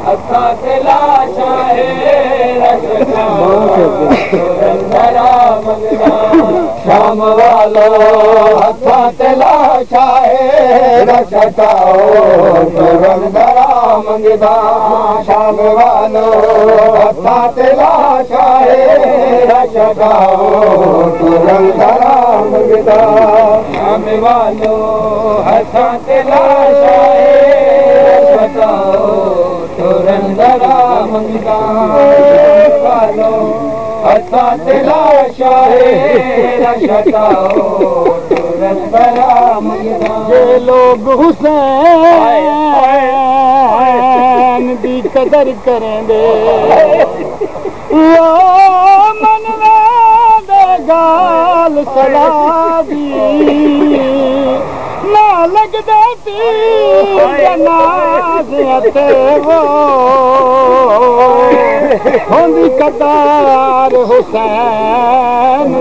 अच्छा तेला शाहे शाम वालो अच्छा तेला शाहे रखताओ रंगरा मंगदा शाम वालो अच्छा तेला शाहे रखताओ रंगरा मंगदा शाम वालो अच्छा तेला शाहे रखताओ रंगरा मंगदा वालो अच्छा तेला शाहे रखताओ रंगरा मंगदा ये लोग हुसैन दी कदर करेंगे वो मन दे गाल सड़ा दी ना लगदे जनाज वो होंदी कदार हुसैन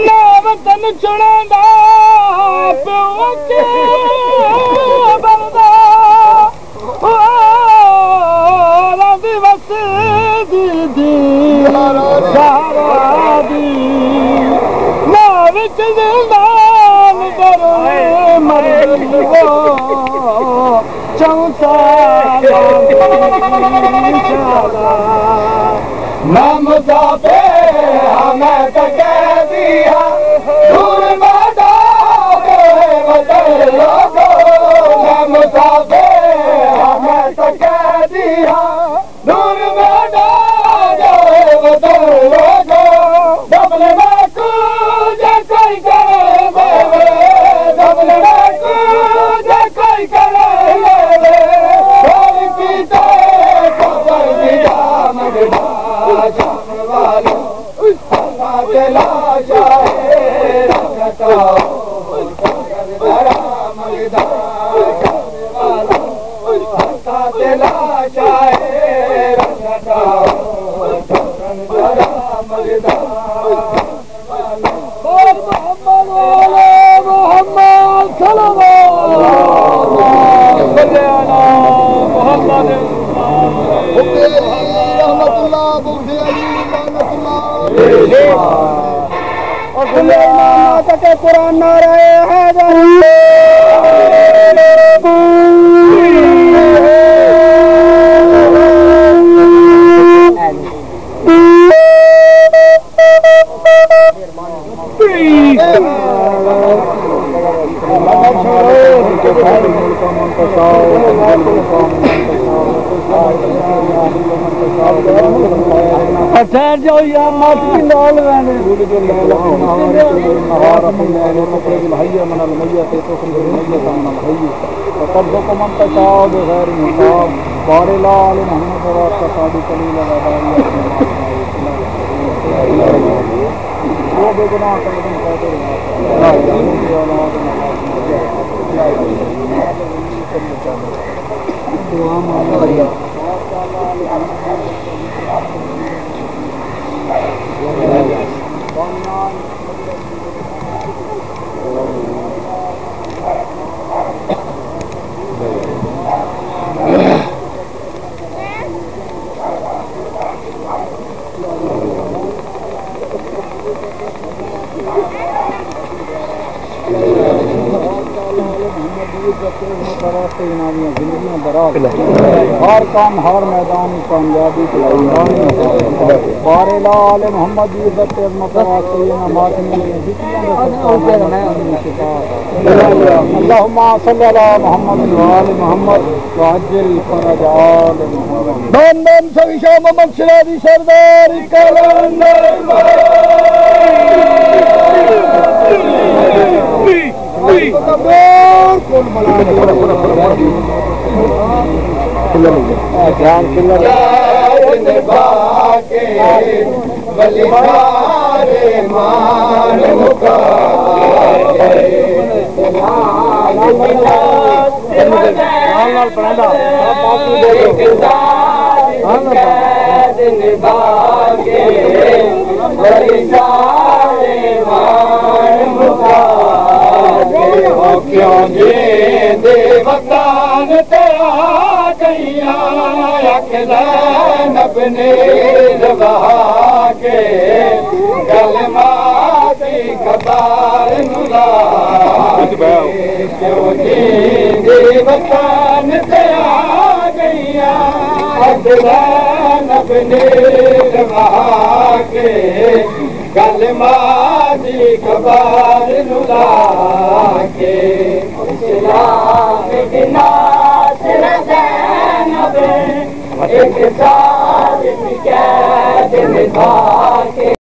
ना वतन चुनेंदा प्यो के बंदा दिवस दी सारा दी ना विच जिंदान करे मर चौसा नाम जापे हमें तके दिया दूर बादा बदल लोगो नाम जापे हमें तके दिया दूर बादा बदल लोगो डबले में कुछ कोई करे डबले में कुछ कोई करे तेला शाहे रखताओ रंगरा मंगदा तेला शाहे रखताओ रंगरा मंगदा मोहम्मद के कुरान ना रहे हैं ठहर जाओ यार माफी लाल हर काम हर मैदान कामयाबी बारे लाल मोहम्मद अल्लाहुम्मा सल्ली अला मोहम्मद व आले मोहम्मद वाजिल फरज आल मोहम्मद बम बम सभी शाह मोहम्मद सिराजी सरदार कलंदर गईया अपने रवा के कलमा दी खबर नुला क्यों जी वतन से आ गईया अपने रवा के कलमा दी खबर नुला के एक साल कैद निभा के